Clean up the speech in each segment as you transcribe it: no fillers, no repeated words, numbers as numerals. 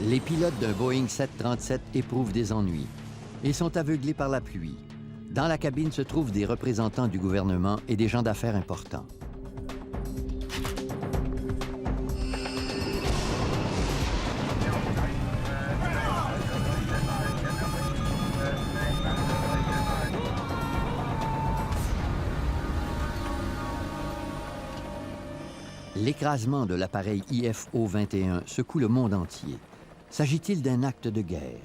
Les pilotes d'un Boeing 737 éprouvent des ennuis. Ils sont aveuglés par la pluie. Dans la cabine se trouvent des représentants du gouvernement et des gens d'affaires importants. L'écrasement de l'appareil IFO-21 secoue le monde entier. S'agit-il d'un acte de guerre?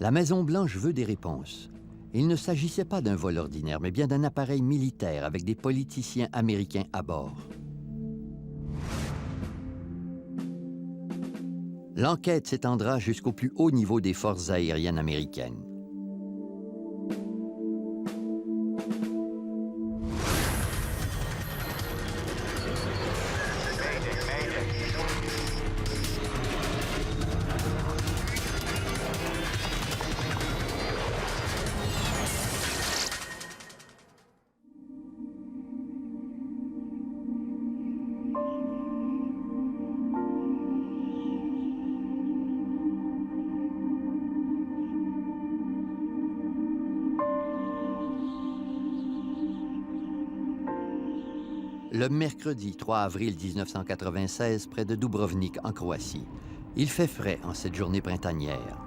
La Maison-Blanche veut des réponses. Il ne s'agissait pas d'un vol ordinaire, mais bien d'un appareil militaire avec des politiciens américains à bord. L'enquête s'étendra jusqu'au plus haut niveau des forces aériennes américaines. Le mercredi 3 avril 1996, près de Dubrovnik, en Croatie. Il fait frais en cette journée printanière.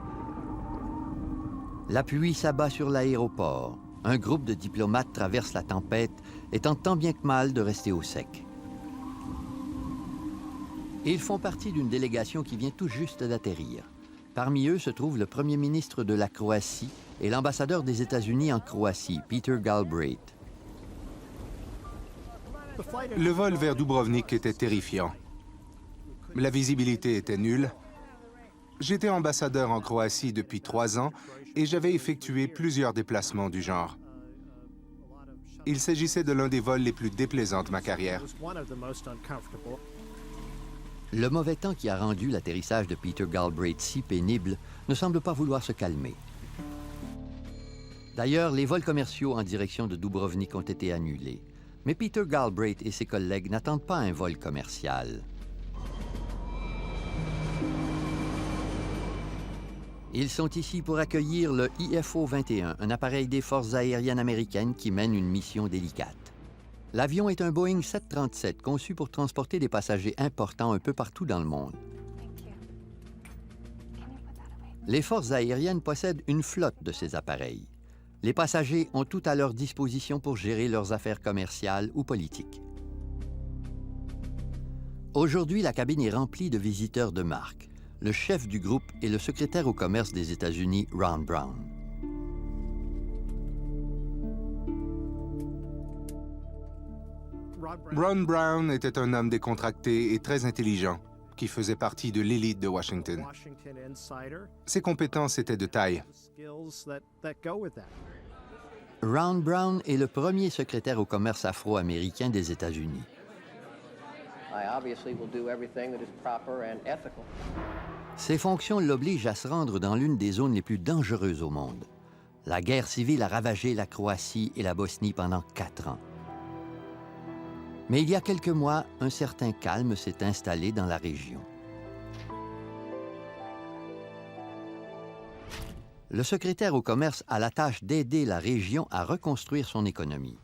La pluie s'abat sur l'aéroport. Un groupe de diplomates traverse la tempête et tente tant bien que mal de rester au sec. Ils font partie d'une délégation qui vient tout juste d'atterrir. Parmi eux se trouve le premier ministre de la Croatie et l'ambassadeur des États-Unis en Croatie, Peter Galbraith. Le vol vers Dubrovnik était terrifiant. La visibilité était nulle. J'étais ambassadeur en Croatie depuis 3 ans et j'avais effectué plusieurs déplacements du genre. Il s'agissait de l'un des vols les plus déplaisants de ma carrière. Le mauvais temps qui a rendu l'atterrissage de Peter Galbraith si pénible ne semble pas vouloir se calmer. D'ailleurs, les vols commerciaux en direction de Dubrovnik ont été annulés. Mais Peter Galbraith et ses collègues n'attendent pas un vol commercial. Ils sont ici pour accueillir le IFO-21, un appareil des forces aériennes américaines qui mène une mission délicate. L'avion est un Boeing 737 conçu pour transporter des passagers importants un peu partout dans le monde. Les forces aériennes possèdent une flotte de ces appareils. Les passagers ont tout à leur disposition pour gérer leurs affaires commerciales ou politiques. Aujourd'hui, la cabine est remplie de visiteurs de marque. Le chef du groupe est le secrétaire au commerce des États-Unis, Ron Brown. Ron Brown était un homme décontracté et très intelligent, qui faisait partie de l'élite de Washington. Ses compétences étaient de taille. Ron Brown est le premier secrétaire au commerce afro-américain des États-Unis. Ses fonctions l'obligent à se rendre dans l'une des zones les plus dangereuses au monde. La guerre civile a ravagé la Croatie et la Bosnie pendant 4 ans. Mais il y a quelques mois, un certain calme s'est installé dans la région. Le secrétaire au commerce a la tâche d'aider la région à reconstruire son économie.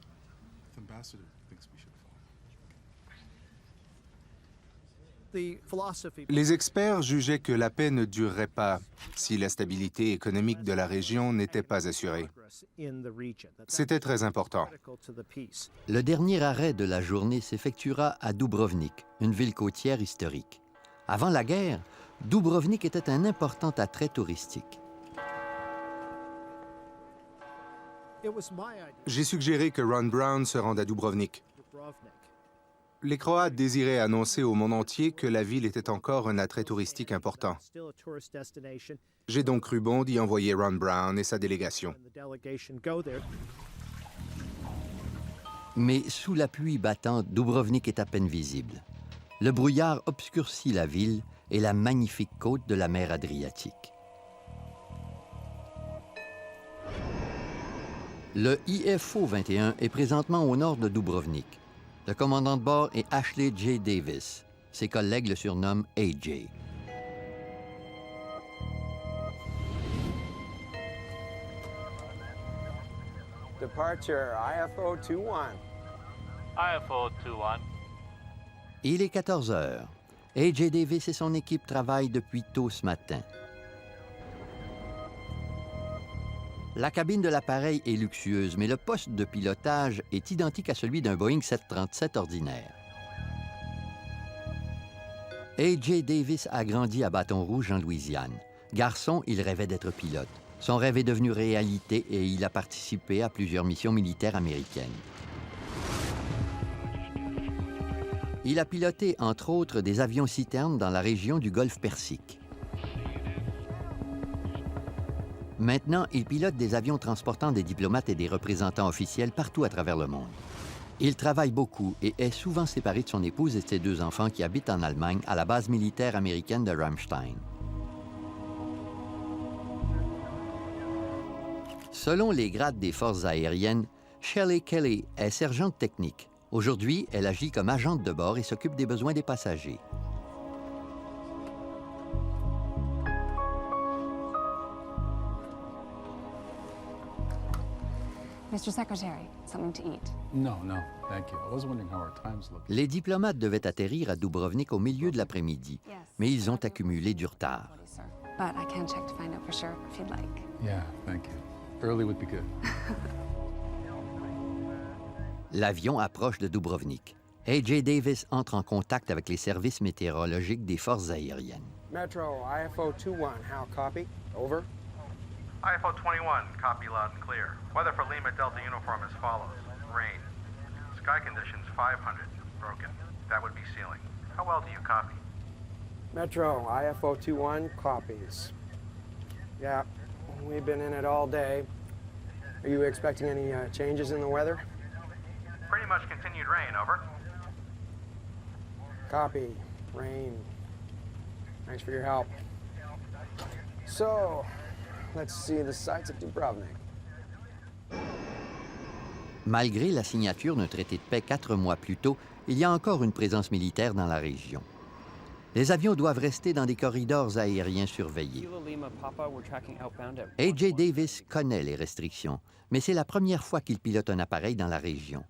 Les experts jugeaient que la paix ne durerait pas si la stabilité économique de la région n'était pas assurée. C'était très important. Le dernier arrêt de la journée s'effectuera à Dubrovnik, une ville côtière historique. Avant la guerre, Dubrovnik était un important attrait touristique. J'ai suggéré que Ron Brown se rende à Dubrovnik. Les Croates désiraient annoncer au monde entier que la ville était encore un attrait touristique important. J'ai donc cru bon d'y envoyer Ron Brown et sa délégation. Mais sous la pluie battante, Dubrovnik est à peine visible. Le brouillard obscurcit la ville et la magnifique côte de la mer Adriatique. Le IFO-21 est présentement au nord de Dubrovnik. Le commandant de bord est Ashley J. Davis. Ses collègues le surnomment AJ. Departure, IFO 21. IFO 21. Il est 14 heures. A.J. Davis et son équipe travaillent depuis tôt ce matin. La cabine de l'appareil est luxueuse, mais le poste de pilotage est identique à celui d'un Boeing 737 ordinaire. A.J. Davis a grandi à Bâton Rouge, en Louisiane. Garçon, il rêvait d'être pilote. Son rêve est devenu réalité et il a participé à plusieurs missions militaires américaines. Il a piloté, entre autres, des avions-citernes dans la région du Golfe Persique. Maintenant, il pilote des avions transportant des diplomates et des représentants officiels partout à travers le monde. Il travaille beaucoup et est souvent séparé de son épouse et de ses 2 enfants qui habitent en Allemagne à la base militaire américaine de Ramstein. Selon les grades des forces aériennes, Shelley Kelly est sergente technique. Aujourd'hui, elle agit comme agente de bord et s'occupe des besoins des passagers. Mr. Secretary, something to eat. No, thank you. I was wondering how our time's looking. Les diplomates devaient atterrir à Dubrovnik au milieu de l'après-midi, mais ils ont accumulé du retard. But I can check to find out for sure if you'd like. Yeah, thank you. Early would be good. L'avion approche de Dubrovnik. A.J. Davis entre en contact avec les services météorologiques des forces aériennes. Metro, IFO 21, how copy? Over. IFO 21, copy loud and clear. Weather for Lima Delta uniform as follows. Rain. Sky conditions 500. Broken. That would be ceiling. How well do you copy? Metro, IFO 21, copies. Yeah, we've been in it all day. Are you expecting any changes in the weather? Pretty much continued rain, over. Copy. Rain. Thanks for your help. So, let's see the sights of Dubrovnik. Malgré la signature d'un traité de paix 4 mois plus tôt, il y a encore une présence militaire dans la région. Les avions doivent rester dans des corridors aériens surveillés. A.J. Davis connaît les restrictions, mais c'est la première fois qu'il pilote un appareil dans la région.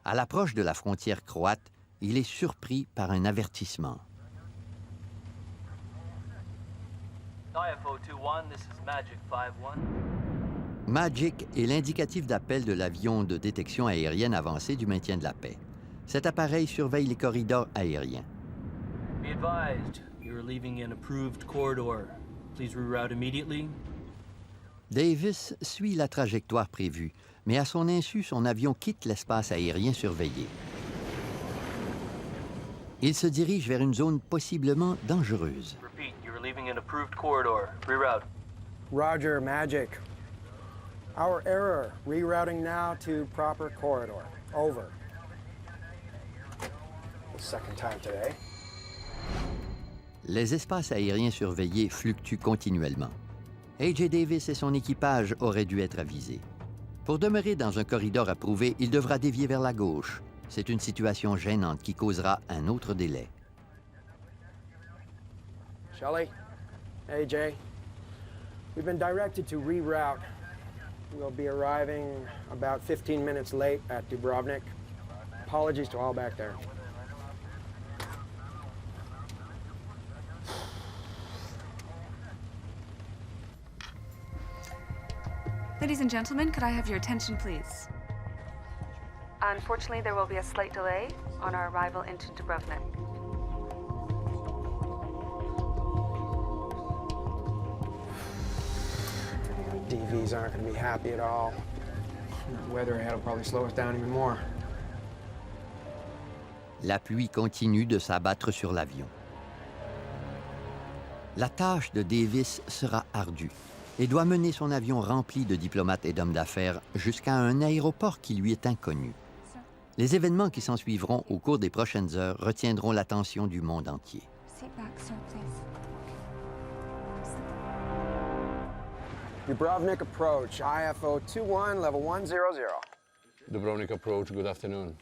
À l'approche de la frontière croate, il est surpris par un avertissement. IFO 21, this is Magic 51. Magic est l'indicatif d'appel de l'avion de détection aérienne avancée du maintien de la paix. Cet appareil surveille les corridors aériens. Be advised, you're leaving an approved corridor. Please reroute immediately. Davis suit la trajectoire prévue, mais à son insu, son avion quitte l'espace aérien surveillé. Il se dirige vers une zone possiblement dangereuse. Repeat, you're leaving an approved corridor. Reroute. Roger, Magic. Our error. Rerouting now to proper corridor. Over. The second time today. Les espaces aériens surveillés fluctuent continuellement. A.J. Davis et son équipage auraient dû être avisés. Pour demeurer dans un corridor approuvé, il devra dévier vers la gauche. C'est une situation gênante qui causera un autre délai. Shelley, AJ, we've been directed to reroute. We'll be arriving about 15 minutes late at Dubrovnik. Apologies to all back there. Ladies and gentlemen, could I have your attention, please? Unfortunately, there will be a slight delay on our arrival into Dubrovnik. DVs aren't going to be happy at all. The weather ahead will probably slow us down even more. La pluie continue de s'abattre sur l'avion. La tâche de Davis sera ardue et doit mener son avion rempli de diplomates et d'hommes d'affaires jusqu'à un aéroport qui lui est inconnu. Les événements qui s'ensuivront au cours des prochaines heures retiendront l'attention du monde entier. Seat back, sir, please. Dubrovnik approach, IFO 21, level 100. Dubrovnik approach, good afternoon.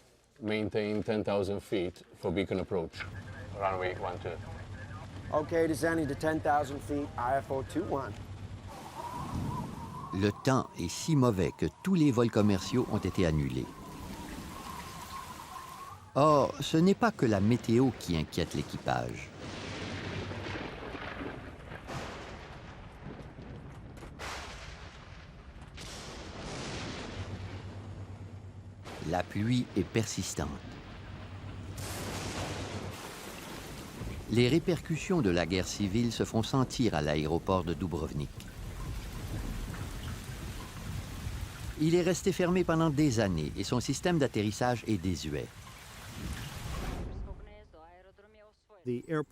Maintain 10,000 feet for beacon approach. Runway 12. Okay, descending to 10,000 feet, IFO 21. Le temps est si mauvais que tous les vols commerciaux ont été annulés. Or, ce n'est pas que la météo qui inquiète l'équipage. La pluie est persistante. Les répercussions de la guerre civile se font sentir à l'aéroport de Dubrovnik. Il est resté fermé pendant des années et son système d'atterrissage est désuet.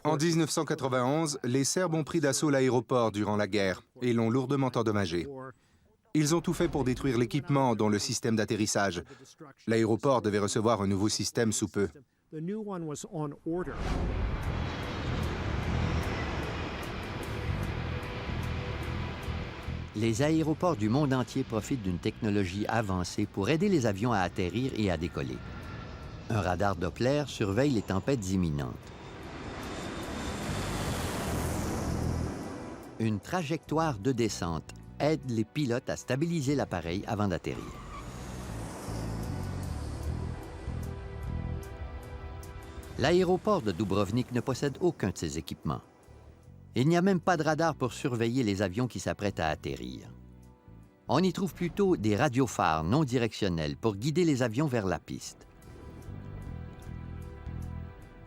En 1991, les Serbes ont pris d'assaut l'aéroport durant la guerre et l'ont lourdement endommagé. Ils ont tout fait pour détruire l'équipement, dont le système d'atterrissage. L'aéroport devait recevoir un nouveau système sous peu. Les aéroports du monde entier profitent d'une technologie avancée pour aider les avions à atterrir et à décoller. Un radar Doppler surveille les tempêtes imminentes. Une trajectoire de descente aide les pilotes à stabiliser l'appareil avant d'atterrir. L'aéroport de Dubrovnik ne possède aucun de ces équipements. Il n'y a même pas de radar pour surveiller les avions qui s'apprêtent à atterrir. On y trouve plutôt des radiophares non directionnels pour guider les avions vers la piste.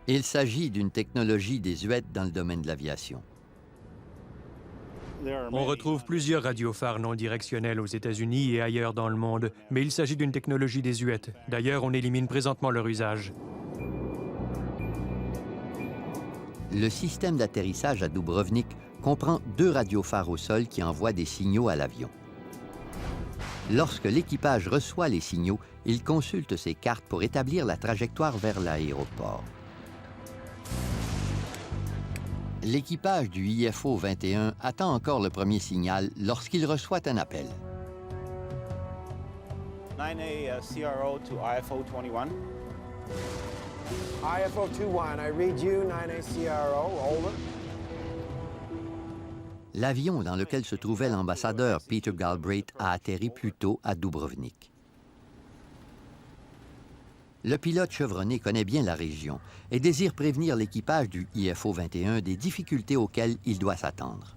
Il s'agit d'une technologie désuète dans le domaine de l'aviation. On retrouve plusieurs radiophares non directionnels aux États-Unis et ailleurs dans le monde, mais il s'agit d'une technologie désuète. D'ailleurs, on élimine présentement leur usage. Le système d'atterrissage à Dubrovnik comprend 2 radiophares au sol qui envoient des signaux à l'avion. Lorsque l'équipage reçoit les signaux, il consulte ses cartes pour établir la trajectoire vers l'aéroport. L'équipage du IFO 21 attend encore le premier signal lorsqu'il reçoit un appel. 9A CRO to IFO 21. IFO 21, I read you, 9A CRO, over. L'avion dans lequel se trouvait l'ambassadeur Peter Galbraith a atterri plus tôt à Dubrovnik. Le pilote chevronné connaît bien la région et désire prévenir l'équipage du IFO 21 des difficultés auxquelles il doit s'attendre.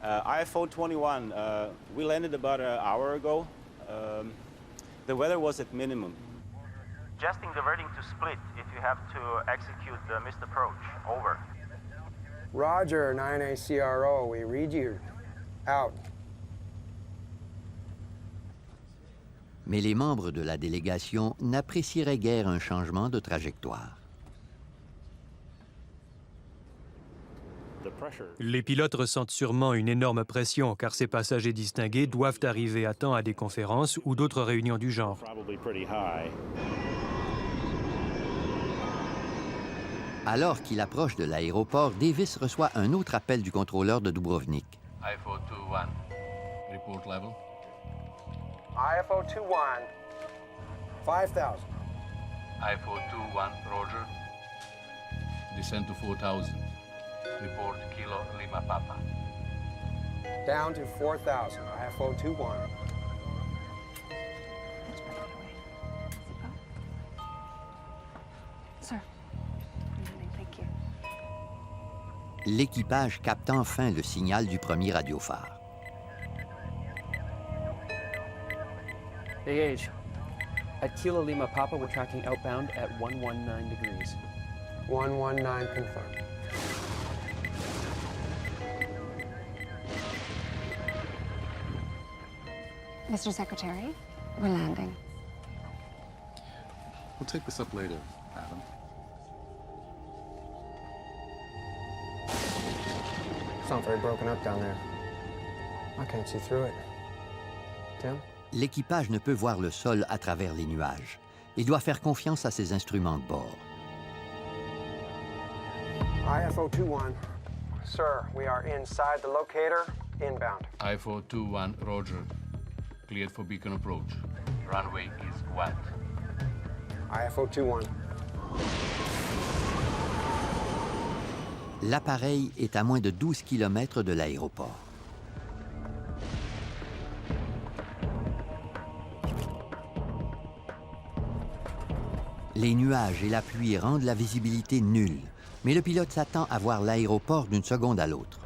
IFO 21, we landed about an hour ago. The weather was at minimum. Suggesting diverting to Split if you have to execute the missed approach. Over. Roger, 9A CRO, we read you. Out. Mais les membres de la délégation n'apprécieraient guère un changement de trajectoire. Les pilotes ressentent sûrement une énorme pression car ces passagers distingués doivent arriver à temps à des conférences ou d'autres réunions du genre. Alors qu'il approche de l'aéroport, Davis reçoit un autre appel du contrôleur de Dubrovnik. IFO 21, report level. IFO 21, 5,000. IFO 21, Roger. Descend to 4,000. Report Kilo Lima Papa. Down to 4,000, IFO 21. Sir. Thank you. L'équipage capte enfin le signal du premier radiophare. AH, at Kilo Lima Papa, we're tracking outbound at 119 degrees. 119 confirmed. Mr. Secretary, we're landing. We'll take this up later, Adam. It's not very broken up down there. I can't see through it. Tim? L'équipage ne peut voir le sol à travers les nuages. Il doit faire confiance à ses instruments de bord. IFO 21. Sir, we are inside the locator, inbound. IFO 21, Roger. Cleared for beacon approach. Runway is wet. IFO 21. L'appareil est à moins de 12 km de l'aéroport. Les nuages et la pluie rendent la visibilité nulle, mais le pilote s'attend à voir l'aéroport d'une seconde à l'autre.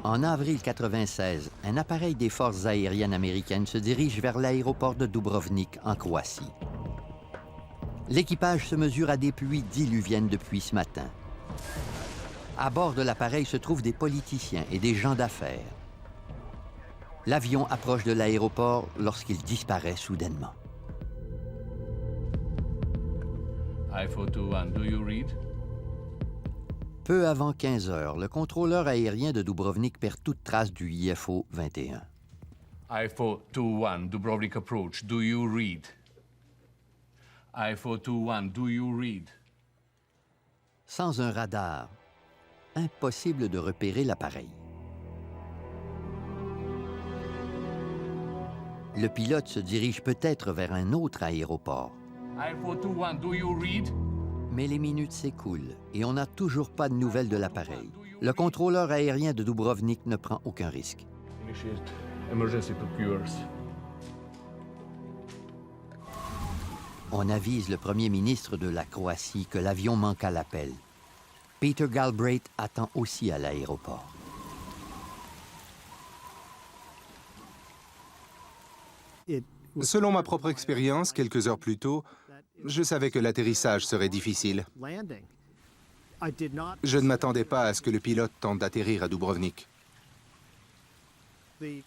En avril 1996, un appareil des forces aériennes américaines se dirige vers l'aéroport de Dubrovnik, en Croatie. L'équipage se mesure à des pluies diluviennes depuis ce matin. À bord de l'appareil se trouvent des politiciens et des gens d'affaires. L'avion approche de l'aéroport lorsqu'il disparaît soudainement. I-421, do you read? Peu avant 15 heures, le contrôleur aérien de Dubrovnik perd toute trace du IFO-21. I-421, Dubrovnik approach, do you read? I-421, do you read? Sans un radar, impossible de repérer l'appareil. Le pilote se dirige peut-être vers un autre aéroport. I-421, do you read? Mais les minutes s'écoulent et on n'a toujours pas de nouvelles de l'appareil. Le contrôleur aérien de Dubrovnik ne prend aucun risque. Initiate emergency procedures. On avise le premier ministre de la Croatie que l'avion manque à l'appel. Peter Galbraith attend aussi à l'aéroport. Selon ma propre expérience, quelques heures plus tôt, je savais que l'atterrissage serait difficile. Je ne m'attendais pas à ce que le pilote tente d'atterrir à Dubrovnik.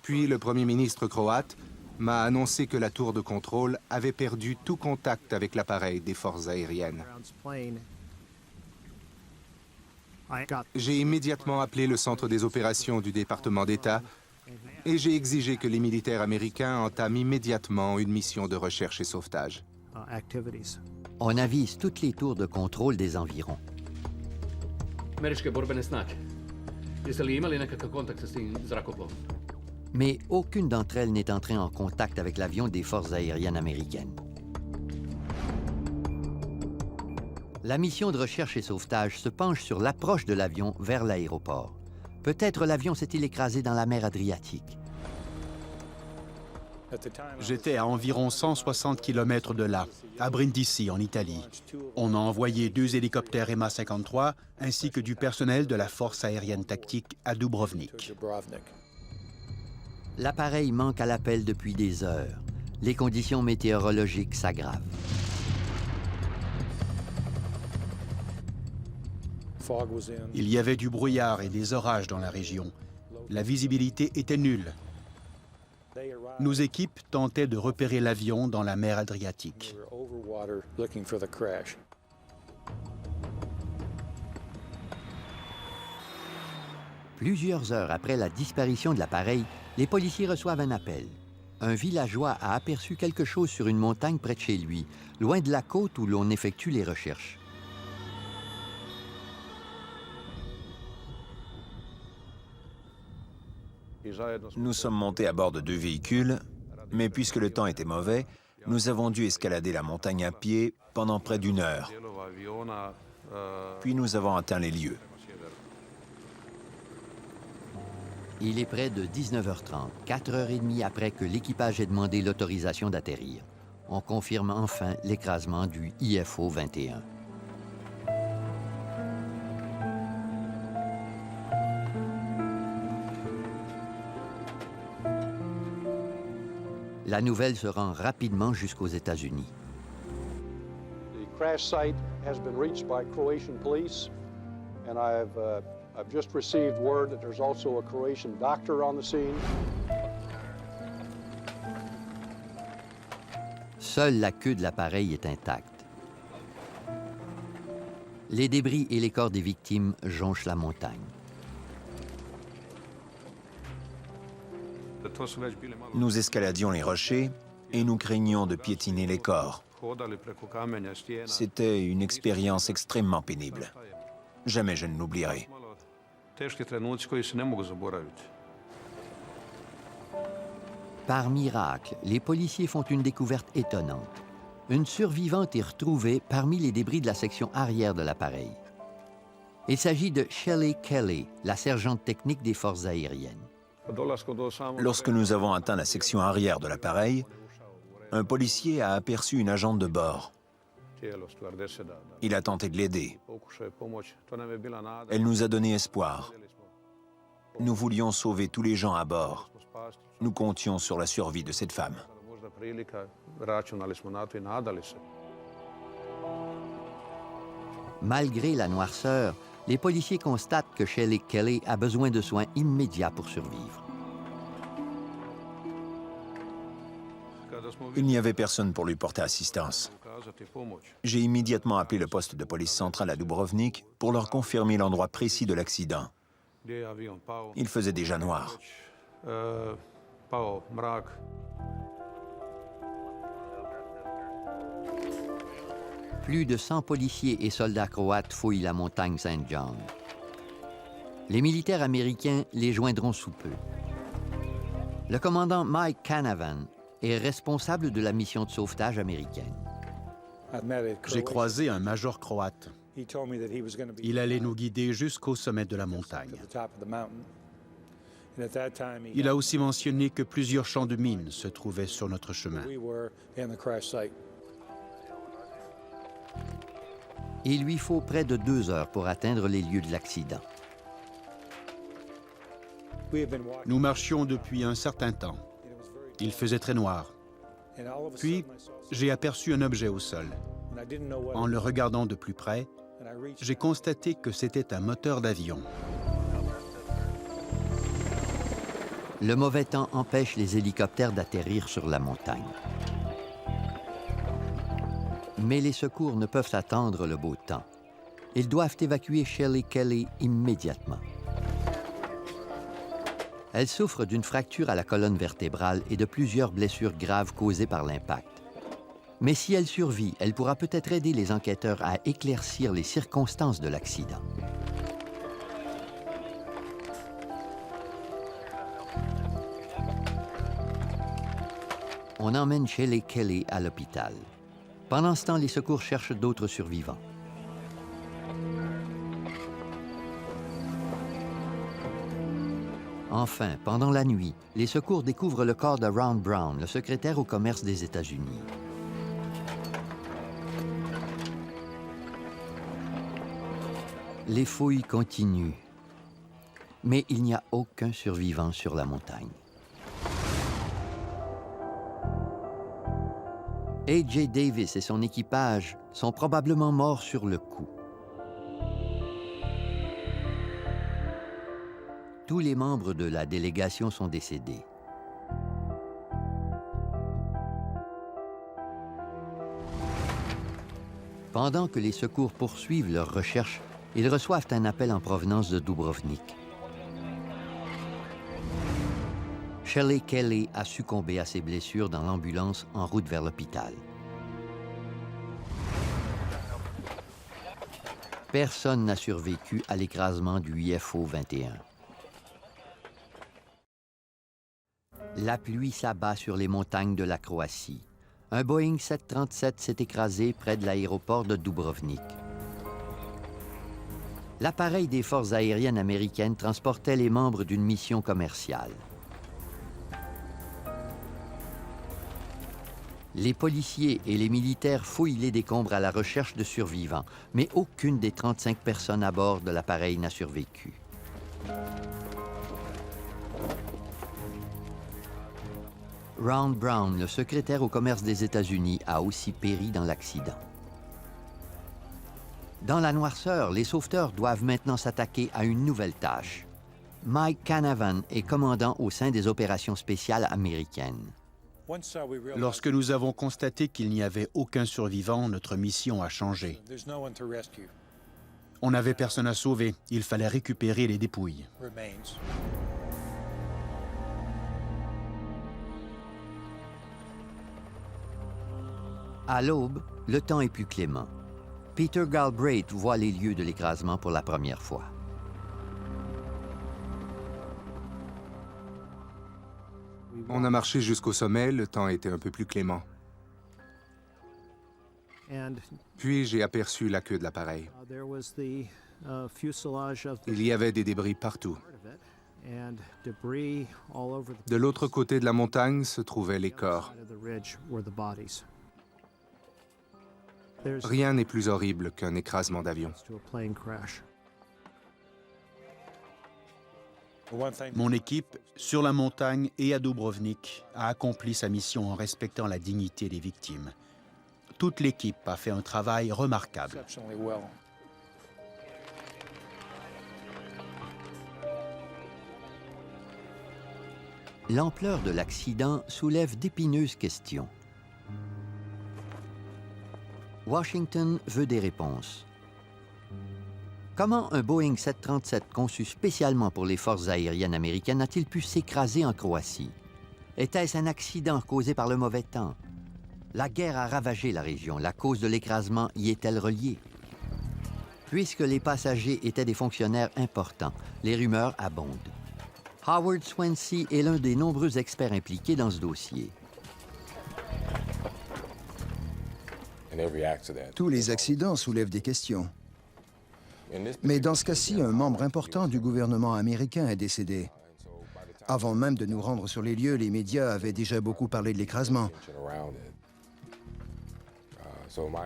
Puis le Premier ministre croate m'a annoncé que la tour de contrôle avait perdu tout contact avec l'appareil des forces aériennes. J'ai immédiatement appelé le centre des opérations du département d'État et j'ai exigé que les militaires américains entament immédiatement une mission de recherche et sauvetage. On avise toutes les tours de contrôle des environs. Mais aucune d'entre elles n'est entrée en contact avec l'avion des forces aériennes américaines. La mission de recherche et sauvetage se penche sur l'approche de l'avion vers l'aéroport. Peut-être l'avion s'est-il écrasé dans la mer Adriatique. J'étais à environ 160 km de là, à Brindisi, en Italie. On a envoyé 2 hélicoptères MA-53 ainsi que du personnel de la force aérienne tactique à Dubrovnik. L'appareil manque à l'appel depuis des heures. Les conditions météorologiques s'aggravent. Il y avait du brouillard et des orages dans la région. La visibilité était nulle. Nos équipes tentaient de repérer l'avion dans la mer Adriatique. Plusieurs heures après la disparition de l'appareil, les policiers reçoivent un appel. Un villageois a aperçu quelque chose sur une montagne près de chez lui, loin de la côte où l'on effectue les recherches. Nous sommes montés à bord de 2 véhicules, mais puisque le temps était mauvais, nous avons dû escalader la montagne à pied pendant près d'1 heure. Puis nous avons atteint les lieux. Il est près de 19h30, 4h30 après que l'équipage ait demandé l'autorisation d'atterrir. On confirme enfin l'écrasement du IFO-21. La nouvelle se rend rapidement jusqu'aux États-Unis. The crash site has been reached by Croatian police, and I've just received word that there's also a Croatian doctor on the scene. Seule la queue de l'appareil est intacte. Les débris et les corps des victimes jonchent la montagne. Nous escaladions les rochers et nous craignions de piétiner les corps. C'était une expérience extrêmement pénible. Jamais je ne l'oublierai. Par miracle, les policiers font une découverte étonnante. Une survivante est retrouvée parmi les débris de la section arrière de l'appareil. Il s'agit de Shelley Kelly, la sergente technique des forces aériennes. Lorsque nous avons atteint la section arrière de l'appareil, un policier a aperçu une agente de bord. Il a tenté de l'aider. Elle nous a donné espoir. Nous voulions sauver tous les gens à bord. Nous comptions sur la survie de cette femme. Malgré la noirceur, les policiers constatent que Shelley Kelly a besoin de soins immédiats pour survivre. Il n'y avait personne pour lui porter assistance. J'ai immédiatement appelé le poste de police centrale à Dubrovnik pour leur confirmer l'endroit précis de l'accident. Il faisait déjà noir. Plus de 100 policiers et soldats croates fouillent la montagne St. John. Les militaires américains les joindront sous peu. Le commandant Mike Canavan est responsable de la mission de sauvetage américaine. J'ai croisé un major croate. Il allait nous guider jusqu'au sommet de la montagne. Il a aussi mentionné que plusieurs champs de mines se trouvaient sur notre chemin. Il lui faut près de 2 heures pour atteindre les lieux de l'accident. Nous marchions depuis un certain temps. Il faisait très noir. Puis, j'ai aperçu un objet au sol. En le regardant de plus près, j'ai constaté que c'était un moteur d'avion. Le mauvais temps empêche les hélicoptères d'atterrir sur la montagne. Mais les secours ne peuvent attendre le beau temps. Ils doivent évacuer Shelley Kelly immédiatement. Elle souffre d'une fracture à la colonne vertébrale et de plusieurs blessures graves causées par l'impact. Mais si elle survit, elle pourra peut-être aider les enquêteurs à éclaircir les circonstances de l'accident. On emmène Shelley Kelly à l'hôpital. Pendant ce temps, les secours cherchent d'autres survivants. Enfin, pendant la nuit, les secours découvrent le corps de Ron Brown, le secrétaire au commerce des États-Unis. Les fouilles continuent, mais il n'y a aucun survivant sur la montagne. A.J. Davis et son équipage sont probablement morts sur le coup. Tous les membres de la délégation sont décédés. Pendant que les secours poursuivent leurs recherches, ils reçoivent un appel en provenance de Dubrovnik. Shelley Kelly a succombé à ses blessures dans l'ambulance en route vers l'hôpital. Personne n'a survécu à l'écrasement du UFO 21. La pluie s'abat sur les montagnes de la Croatie. Un Boeing 737 s'est écrasé près de l'aéroport de Dubrovnik. L'appareil des forces aériennes américaines transportait les membres d'une mission commerciale. Les policiers et les militaires fouillent les décombres à la recherche de survivants, mais aucune des 35 personnes à bord de l'appareil n'a survécu. Ron Brown, le secrétaire au commerce des États-Unis, a aussi péri dans l'accident. Dans la noirceur, les sauveteurs doivent maintenant s'attaquer à une nouvelle tâche. Mike Canavan est commandant au sein des opérations spéciales américaines. Lorsque nous avons constaté qu'il n'y avait aucun survivant, notre mission a changé. On n'avait personne à sauver. Il fallait récupérer les dépouilles. À l'aube, le temps est plus clément. Peter Galbraith voit les lieux de l'écrasement pour la première fois. On a marché jusqu'au sommet, le temps était un peu plus clément. Puis j'ai aperçu la queue de l'appareil. Il y avait des débris partout. De l'autre côté de la montagne se trouvaient les corps. Rien n'est plus horrible qu'un écrasement d'avion. Mon équipe, sur la montagne et à Dubrovnik, a accompli sa mission en respectant la dignité des victimes. Toute l'équipe a fait un travail remarquable. L'ampleur de l'accident soulève d'épineuses questions. Washington veut des réponses. Comment un Boeing 737 conçu spécialement pour les forces aériennes américaines a-t-il pu s'écraser en Croatie? Était-ce un accident causé par le mauvais temps? La guerre a ravagé la région. La cause de l'écrasement y est-elle reliée? Puisque les passagers étaient des fonctionnaires importants, les rumeurs abondent. Howard Swansea est l'un des nombreux experts impliqués dans ce dossier. Tous les accidents soulèvent des questions. Mais dans ce cas-ci, un membre important du gouvernement américain est décédé. Avant même de nous rendre sur les lieux, les médias avaient déjà beaucoup parlé de l'écrasement.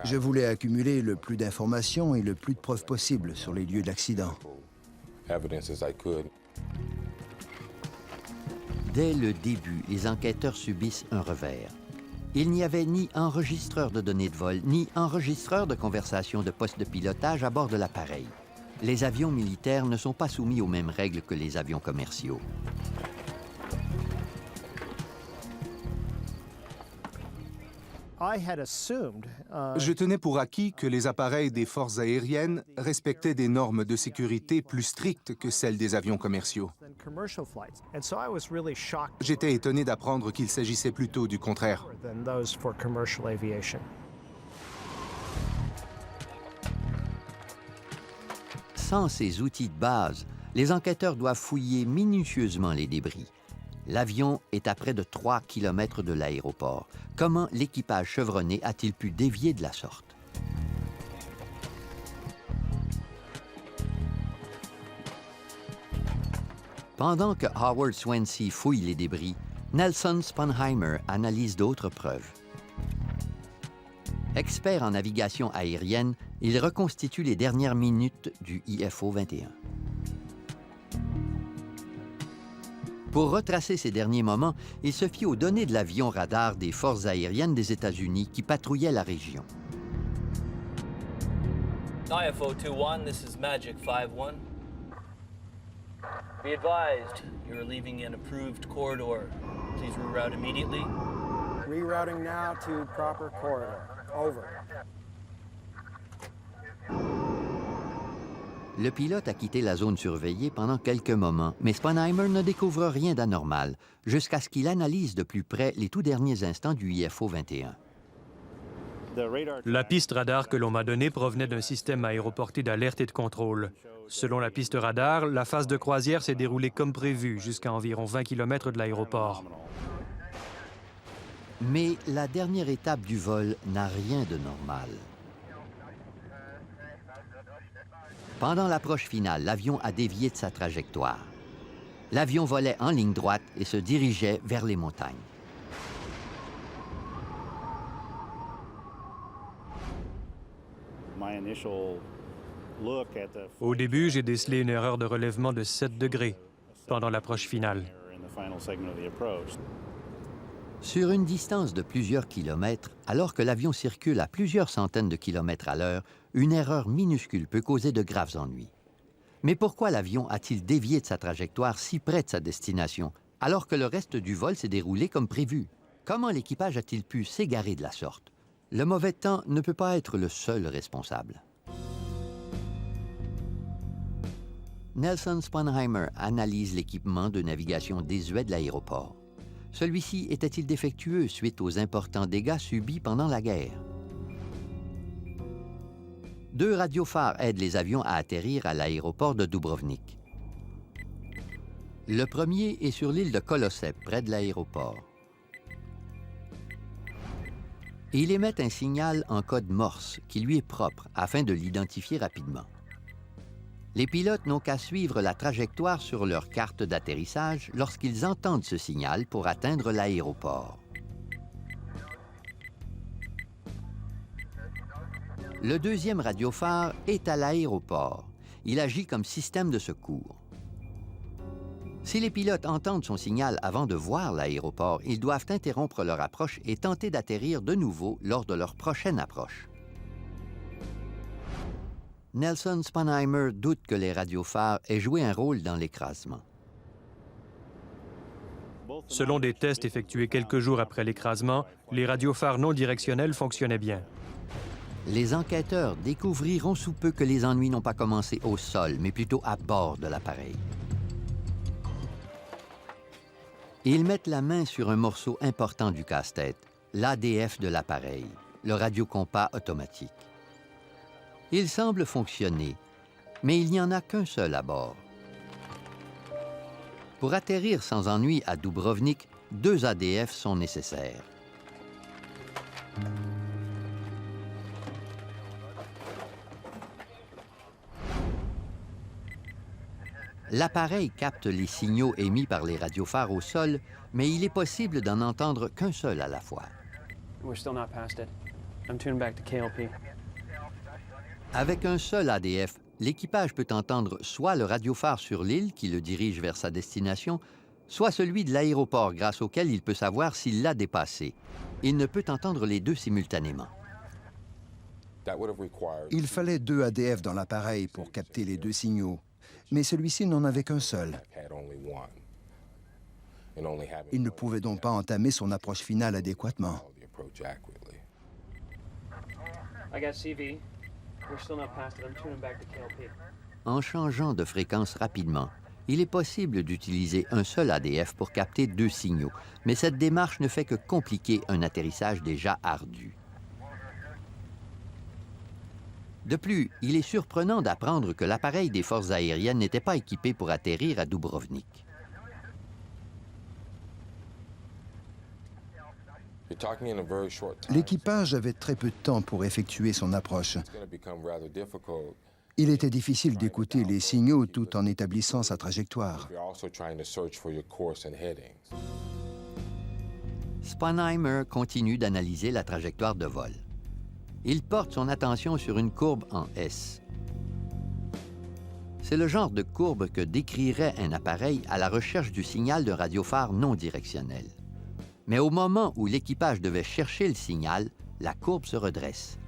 Je voulais accumuler le plus d'informations et le plus de preuves possibles sur les lieux de l'accident. Dès le début, les enquêteurs subissent un revers. Il n'y avait ni enregistreur de données de vol, ni enregistreur de conversation de poste de pilotage à bord de l'appareil. Les avions militaires ne sont pas soumis aux mêmes règles que les avions commerciaux. Je tenais pour acquis que les appareils des forces aériennes respectaient des normes de sécurité plus strictes que celles des avions commerciaux. J'étais étonné d'apprendre qu'il s'agissait plutôt du contraire. Sans ces outils de base, les enquêteurs doivent fouiller minutieusement les débris. L'avion est à près de 3 km de l'aéroport. Comment l'équipage chevronné a-t-il pu dévier de la sorte? Pendant que Howard Swansea fouille les débris, Nelson Sponheimer analyse d'autres preuves. Expert en navigation aérienne, il reconstitue les dernières minutes du IFO 21. Pour retracer ces derniers moments, il se fie aux données de l'avion radar des forces aériennes des États-Unis qui patrouillaient la région. IFO 21, this is Magic 51. Be advised, you're leaving an approved corridor. Please reroute immediately. Rerouting now to proper corridor. Over. Le pilote a quitté la zone surveillée pendant quelques moments, mais Sponheimer ne découvre rien d'anormal jusqu'à ce qu'il analyse de plus près les tout derniers instants du IFO 21. La piste radar que l'on m'a donnée provenait d'un système aéroporté d'alerte et de contrôle. Selon la piste radar, la phase de croisière s'est déroulée comme prévu jusqu'à environ 20 km de l'aéroport. Mais la dernière étape du vol n'a rien de normal. Pendant l'approche finale, l'avion a dévié de sa trajectoire. L'avion volait en ligne droite et se dirigeait vers les montagnes. Au début, j'ai décelé une erreur de relèvement de 7 degrés pendant l'approche finale. Sur une distance de plusieurs kilomètres, alors que l'avion circule à plusieurs centaines de kilomètres à l'heure, une erreur minuscule peut causer de graves ennuis. Mais pourquoi l'avion a-t-il dévié de sa trajectoire si près de sa destination, alors que le reste du vol s'est déroulé comme prévu? Comment l'équipage a-t-il pu s'égarer de la sorte? Le mauvais temps ne peut pas être le seul responsable. Nelson Sponheimer analyse l'équipement de navigation désuet de l'aéroport. Celui-ci était-il défectueux suite aux importants dégâts subis pendant la guerre? 2 radiophares aident les avions à atterrir à l'aéroport de Dubrovnik. Le premier est sur l'île de Kolosep, près de l'aéroport. Il émet un signal en code Morse qui lui est propre afin de l'identifier rapidement. Les pilotes n'ont qu'à suivre la trajectoire sur leur carte d'atterrissage lorsqu'ils entendent ce signal pour atteindre l'aéroport. Le deuxième radiophare est à l'aéroport. Il agit comme système de secours. Si les pilotes entendent son signal avant de voir l'aéroport, ils doivent interrompre leur approche et tenter d'atterrir de nouveau lors de leur prochaine approche. Nelson Sponheimer doute que les radiophares aient joué un rôle dans l'écrasement. Selon des tests effectués quelques jours après l'écrasement, les radiophares non directionnels fonctionnaient bien. Les enquêteurs découvriront sous peu que les ennuis n'ont pas commencé au sol, mais plutôt à bord de l'appareil. Ils mettent la main sur un morceau important du casse-tête, l'ADF de l'appareil, le radiocompas automatique. Il semble fonctionner, mais il n'y en a qu'un seul à bord. Pour atterrir sans ennui à Dubrovnik, 2 ADF sont nécessaires. L'appareil capte les signaux émis par les radiophares au sol, mais il est possible d'en entendre qu'un seul à la fois. Avec un seul ADF, l'équipage peut entendre soit le radiophare sur l'île qui le dirige vers sa destination, soit celui de l'aéroport grâce auquel il peut savoir s'il l'a dépassé. Il ne peut entendre les deux simultanément. Il fallait 2 ADF dans l'appareil pour capter les 2 signaux, mais celui-ci n'en avait qu'un seul. Il ne pouvait donc pas entamer son approche finale adéquatement. En changeant de fréquence rapidement, il est possible d'utiliser un seul ADF pour capter 2 signaux, mais cette démarche ne fait que compliquer un atterrissage déjà ardu. De plus, il est surprenant d'apprendre que l'appareil des forces aériennes n'était pas équipé pour atterrir à Dubrovnik. L'équipage avait très peu de temps pour effectuer son approche. Il était difficile d'écouter les signaux tout en établissant sa trajectoire. Sponheimer continue d'analyser la trajectoire de vol. Il porte son attention sur une courbe en S. C'est le genre de courbe que décrirait un appareil à la recherche du signal d'un radiophare non directionnel. Mais au moment où l'équipage devait chercher le signal, la courbe se redresse.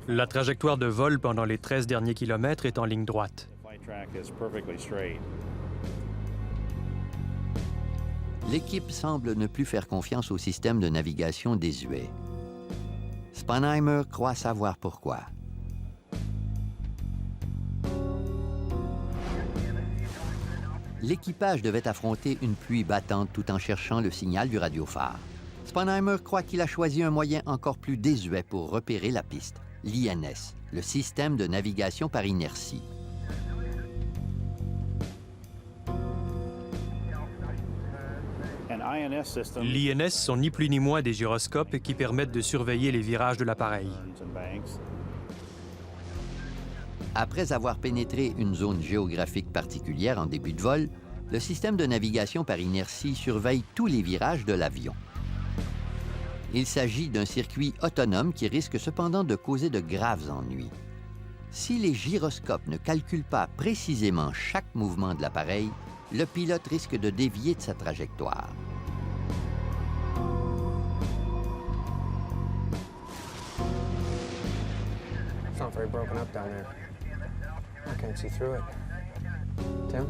La trajectoire de vol pendant les 13 derniers kilomètres est en ligne droite. L'équipe semble ne plus faire confiance au système de navigation désuet. Sponheimer croit savoir pourquoi. L'équipage devait affronter une pluie battante tout en cherchant le signal du radiophare. Sponheimer croit qu'il a choisi un moyen encore plus désuet pour repérer la piste, l'INS, le système de navigation par inertie. L'INS sont ni plus ni moins des gyroscopes qui permettent de surveiller les virages de l'appareil. Après avoir pénétré une zone géographique particulière en début de vol, le système de navigation par inertie surveille tous les virages de l'avion. Il s'agit d'un circuit autonome qui risque cependant de causer de graves ennuis. Si les gyroscopes ne calculent pas précisément chaque mouvement de l'appareil, le pilote risque de dévier de sa trajectoire. It's not very broken up down there. I can't see through it. Tim?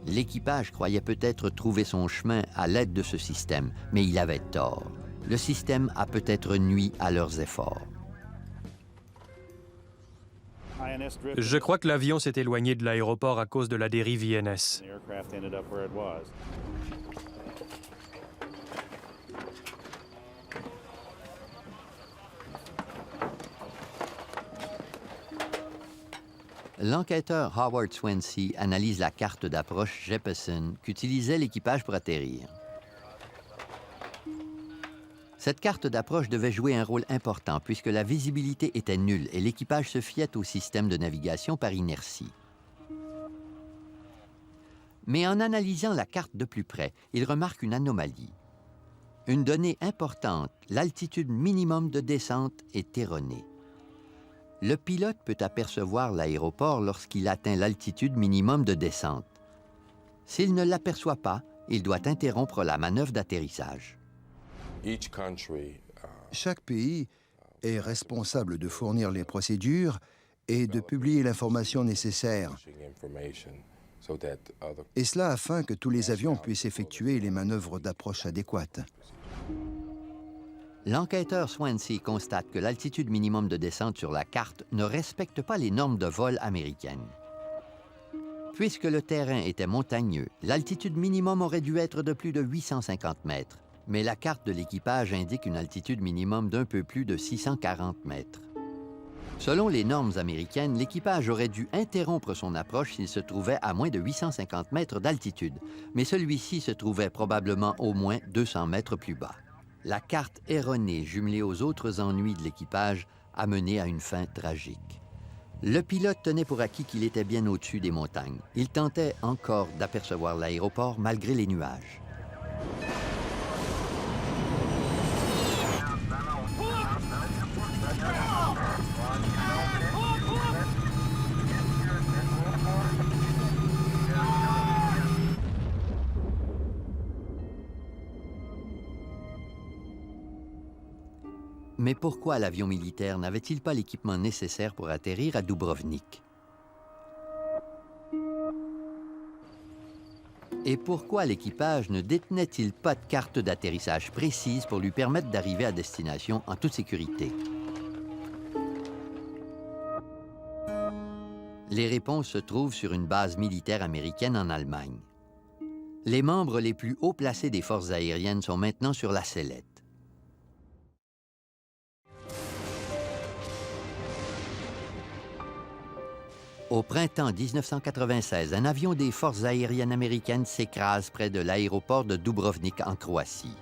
L'équipage croyait peut-être trouver son chemin à l'aide de ce système, mais il avait tort. Le système a peut-être nui à leurs efforts. Je crois que l'avion s'est éloigné de l'aéroport à cause de la dérive INS. L'enquêteur Howard Swansea analyse la carte d'approche Jeppesen qu'utilisait l'équipage pour atterrir. Cette carte d'approche devait jouer un rôle important puisque la visibilité était nulle et l'équipage se fiait au système de navigation par inertie. Mais en analysant la carte de plus près, il remarque une anomalie. Une donnée importante, l'altitude minimum de descente est erronée. Le pilote peut apercevoir l'aéroport lorsqu'il atteint l'altitude minimum de descente. S'il ne l'aperçoit pas, il doit interrompre la manœuvre d'atterrissage. Chaque pays est responsable de fournir les procédures et de publier l'information nécessaire. Et cela afin que tous les avions puissent effectuer les manœuvres d'approche adéquates. L'enquêteur Swansea constate que l'altitude minimum de descente sur la carte ne respecte pas les normes de vol américaines. Puisque le terrain était montagneux, l'altitude minimum aurait dû être de plus de 850 mètres, mais la carte de l'équipage indique une altitude minimum d'un peu plus de 640 mètres. Selon les normes américaines, l'équipage aurait dû interrompre son approche s'il se trouvait à moins de 850 mètres d'altitude, mais celui-ci se trouvait probablement au moins 200 mètres plus bas. La carte erronée, jumelée aux autres ennuis de l'équipage, a mené à une fin tragique. Le pilote tenait pour acquis qu'il était bien au-dessus des montagnes. Il tentait encore d'apercevoir l'aéroport malgré les nuages. Mais pourquoi l'avion militaire n'avait-il pas l'équipement nécessaire pour atterrir à Dubrovnik? Et pourquoi l'équipage ne détenait-il pas de carte d'atterrissage précise pour lui permettre d'arriver à destination en toute sécurité? Les réponses se trouvent sur une base militaire américaine en Allemagne. Les membres les plus haut placés des forces aériennes sont maintenant sur la sellette. Au printemps 1996, un avion des forces aériennes américaines s'écrase près de l'aéroport de Dubrovnik en Croatie.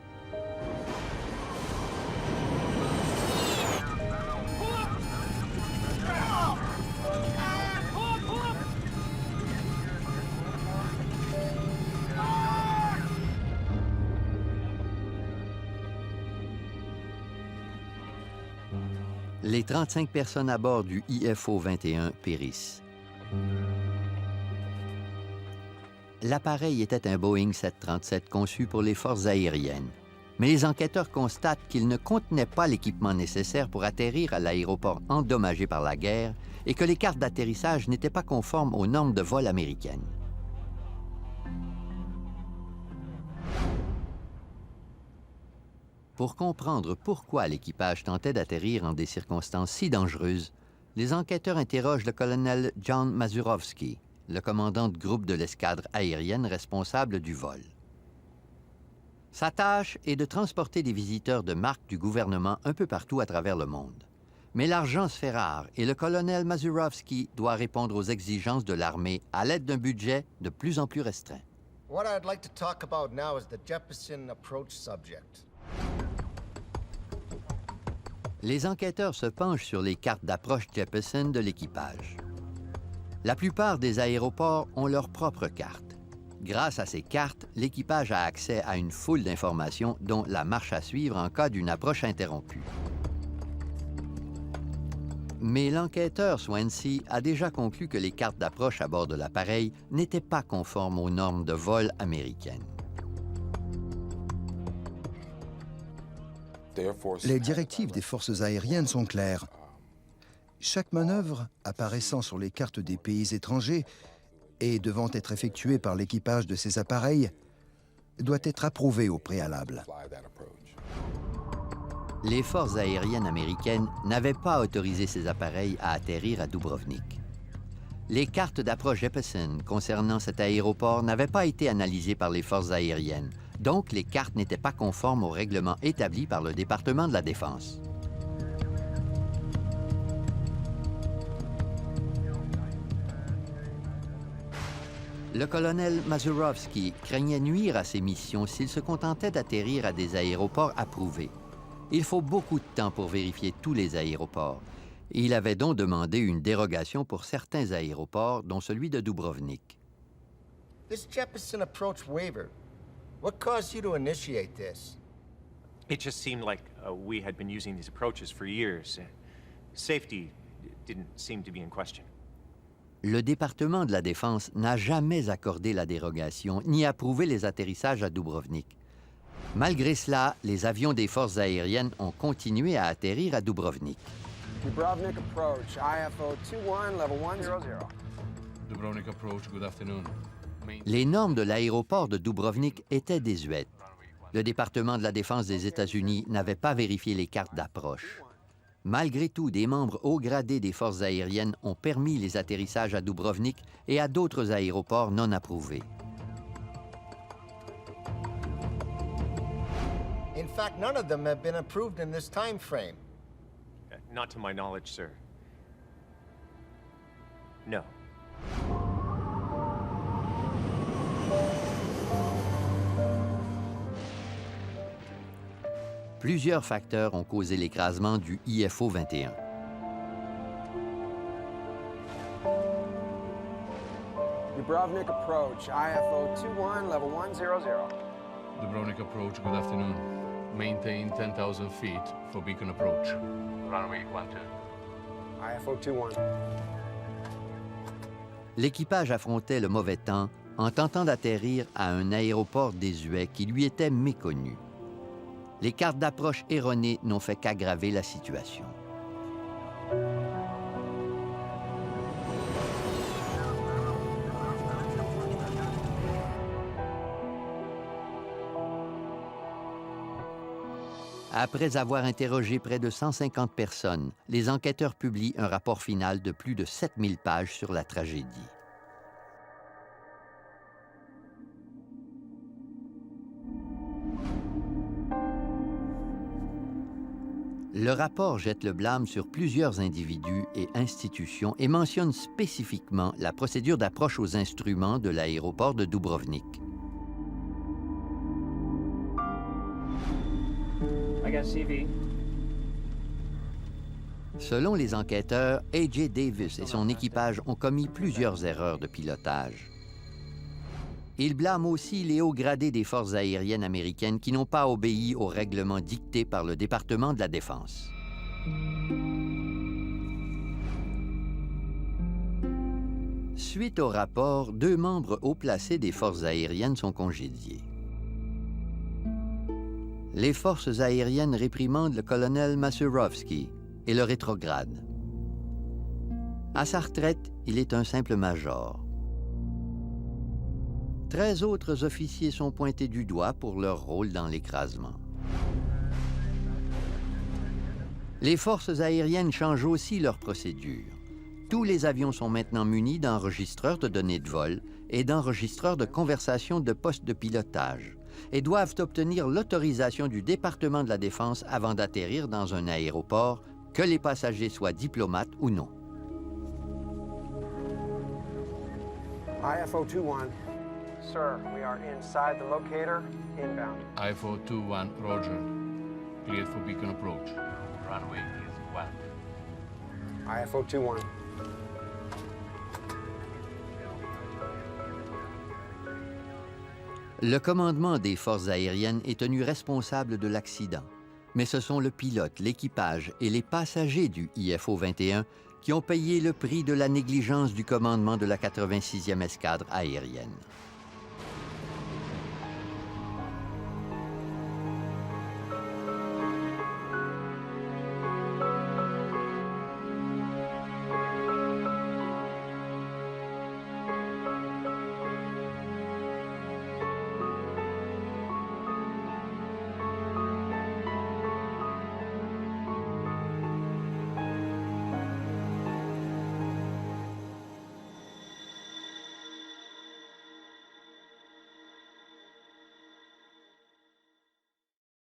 Les 35 personnes à bord du IFO-21 périssent. L'appareil était un Boeing 737 conçu pour les forces aériennes. Mais les enquêteurs constatent qu'il ne contenait pas l'équipement nécessaire pour atterrir à l'aéroport endommagé par la guerre et que les cartes d'atterrissage n'étaient pas conformes aux normes de vol américaines. Pour comprendre pourquoi l'équipage tentait d'atterrir en des circonstances si dangereuses, les enquêteurs interrogent le colonel John Mazurowski, le commandant de groupe de l'escadre aérienne responsable du vol. Sa tâche est de transporter des visiteurs de marque du gouvernement un peu partout à travers le monde. Mais l'argent se fait rare et le colonel Mazurowski doit répondre aux exigences de l'armée à l'aide d'un budget de plus en plus restreint. What I'd like to talk about now is the Jeppesen approach subject. Les enquêteurs se penchent sur les cartes d'approche Jeppesen de l'équipage. La plupart des aéroports ont leur propre carte. Grâce à ces cartes, l'équipage a accès à une foule d'informations, dont la marche à suivre en cas d'une approche interrompue. Mais l'enquêteur Swansea a déjà conclu que les cartes d'approche à bord de l'appareil n'étaient pas conformes aux normes de vol américaines. Les directives des forces aériennes sont claires. Chaque manœuvre apparaissant sur les cartes des pays étrangers et devant être effectuée par l'équipage de ces appareils doit être approuvée au préalable. Les forces aériennes américaines n'avaient pas autorisé ces appareils à atterrir à Dubrovnik. Les cartes d'approche Jeppesen concernant cet aéroport n'avaient pas été analysées par les forces aériennes. Donc, les cartes n'étaient pas conformes aux règlements établis par le département de la Défense. Le colonel Mazurovsky craignait nuire à ses missions s'il se contentait d'atterrir à des aéroports approuvés. Il faut beaucoup de temps pour vérifier tous les aéroports. Il avait donc demandé une dérogation pour certains aéroports, dont celui de Dubrovnik. This Jeppesen approach waiver, what caused you to initiate this? It just seemed like we had been using these approaches for years. Safety didn't seem to be in question. Le département de la Défense n'a jamais accordé la dérogation ni approuvé les atterrissages à Dubrovnik. Malgré cela, les avions des forces aériennes ont continué à atterrir à Dubrovnik. Dubrovnik approach, IFO 21, level 100. Dubrovnik approach, good afternoon. Les normes de l'aéroport de Dubrovnik étaient désuètes. Le département de la Défense des États-Unis n'avait pas vérifié les cartes d'approche. Malgré tout, des membres haut gradés des forces aériennes ont permis les atterrissages à Dubrovnik et à d'autres aéroports non approuvés. In fact, none of them have been approved in this time frame. Not to my knowledge, sir. No. Plusieurs facteurs ont causé l'écrasement du IFO 21. Dubrovnik approach, IFO 21, level 100. Dubrovnik approach, good afternoon. Maintain 10,000 feet for beacon approach. Runway 12. IFO 21. L'équipage affrontait le mauvais temps en tentant d'atterrir à un aéroport désuet qui lui était méconnu. Les cartes d'approche erronées n'ont fait qu'aggraver la situation. Après avoir interrogé près de 150 personnes, les enquêteurs publient un rapport final de plus de 7000 pages sur la tragédie. Le rapport jette le blâme sur plusieurs individus et institutions et mentionne spécifiquement la procédure d'approche aux instruments de l'aéroport de Dubrovnik. Selon les enquêteurs, A.J. Davis et son équipage ont commis plusieurs erreurs de pilotage. Ils blâment aussi les hauts gradés des forces aériennes américaines qui n'ont pas obéi aux règlements dictés par le département de la Défense. Suite au rapport, 2 membres haut placés des forces aériennes sont congédiés. Les forces aériennes réprimandent le colonel Mazurovsky et le rétrogradent. À sa retraite, il est un simple major. 13 autres officiers sont pointés du doigt pour leur rôle dans l'écrasement. Les forces aériennes changent aussi leurs procédures. Tous les avions sont maintenant munis d'enregistreurs de données de vol et d'enregistreurs de conversation de postes de pilotage et doivent obtenir l'autorisation du département de la Défense avant d'atterrir dans un aéroport, que les passagers soient diplomates ou non. IFO 21. Sir, we are inside the locator, inbound. IFO 21, roger. Cleared for beacon approach. Runway is 12. IFO 21. Le commandement des forces aériennes est tenu responsable de l'accident, mais ce sont le pilote, l'équipage et les passagers du IFO 21 qui ont payé le prix de la négligence du commandement de la 86e escadre aérienne.